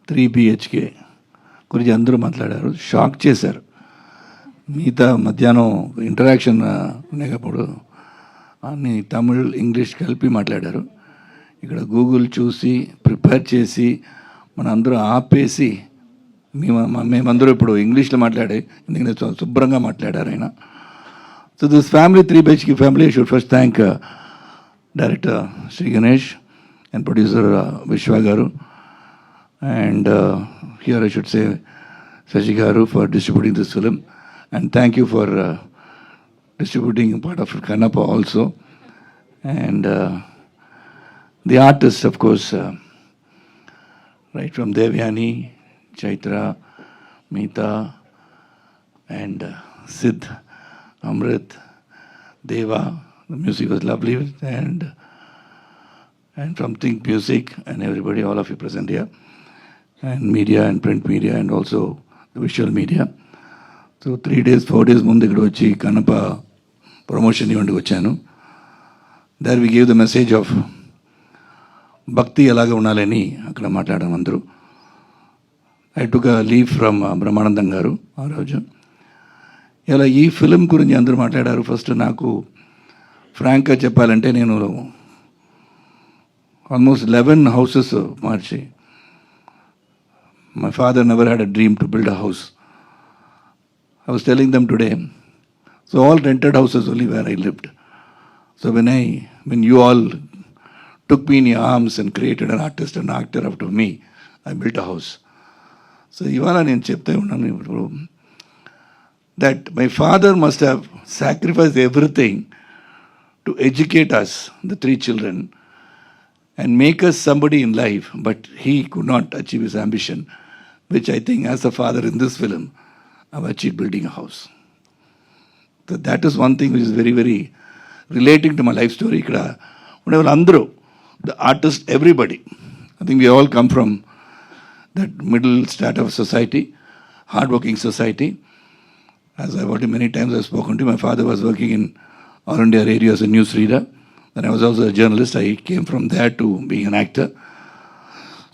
3 BHK గురించి అందరూ మాట్లాడారు, షాక్ చేశారు. మిగతా మధ్యాహ్నం ఇంటరాక్షన్ ఉండేటప్పుడు అన్ని తమిళ్ ఇంగ్లీష్ కలిపి మాట్లాడారు. ఇక్కడ గూగుల్ చూసి ప్రిపేర్ చేసి మన అందరూ ఆపేసి మేమందరూ ఇప్పుడు ఇంగ్లీష్లో మాట్లాడే, ఎందుకంటే శుభ్రంగా మాట్లాడారు ఆయన. So this family 3 BHK family should first thank director Shri Ganesh and producer Vishwa Garu, and here I should say Saji Garu for distributing this film, and thank you for distributing part of Kannappa also, and the artists of course, right from Devyani, Chaitra, Meeta, and Sid, Amrit, Deva. The music was lovely, and from Think Music and everybody, all of you present here, and media and print media and also the visual media. So 3 days, 4 days ముందు ఇక్కడ వచ్చి Kannappa promotion ఈవెంట్కి వచ్చాను. There we give the message of bhakti ఎలాగ ఉండాలని అక్కడ మాట్లాడాము అందరూ. I took a leave from Brahmanandam garu ఆ రోజు. ఇలా ఈ ఫిలిం గురించి అందరూ మాట్లాడారు. ఫస్ట్ నాకు ఫ్రాంక్గా చెప్పాలంటే నేను almost 11 houses marchi. My father never had a dream to build a house. I was telling them today, so all rented houses only where I lived. So when you all took me in your arms and created an artist and actor out of me, I built a house. So ivala nenu chepte unnanu that my father must have sacrificed everything to educate us, the 3 children, and make us somebody in life, but he could not achieve his ambition, which I think as a father in this film, I've achieved building a house. So that is one thing which is very, very relating to my life story. Whenever Andro, the artist, everybody, I think we all come from that middle strata of society, hardworking society. As I've already many times I've spoken to, my father was working in All India Radio as a news reader. Then I was also a journalist. I came from there to being an actor.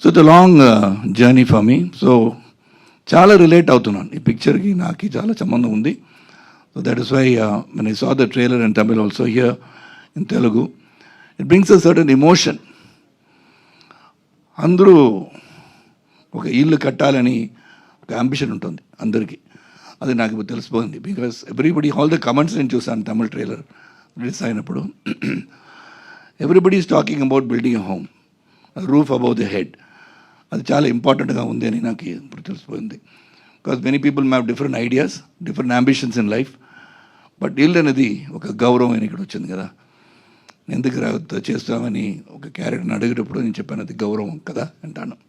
So it's a long journey for me. So చాలా relate అవుతున్నాను ఈ పిక్చర్కి, నాకు చాలా సంబంధం ఉంది. So that is why when I saw the trailer in Tamil also here in Telugu, it brings a certain emotion. అందరూ ఒక ఇల్లు కట్టాలని ఒక అంబిషన్ ఉంటుంది అందరికీ. అది నాకు ఇప్పుడు తెలిసిపోయింది. Because everybody, all the comments నేను చూసాను తమిళ్ ట్రైలర్ రిలీజ్ అయినప్పుడు. Everybody is talking about building a home, roof above the head. అది చాలా ఇంపార్టెంట్గా ఉంది అని నాకు ఇప్పుడు తెలిసిపోయింది. Because many people have different ideas, different ambitions in life, but ఇల్లు అనేది ఒక గౌరవం అని ఇక్కడ వచ్చింది కదా. ఎందుకు చేస్తామని ఒక క్యారెక్టర్ని అడిగేటప్పుడు నేను చెప్పాను, అది గౌరవం కదా అంటాను.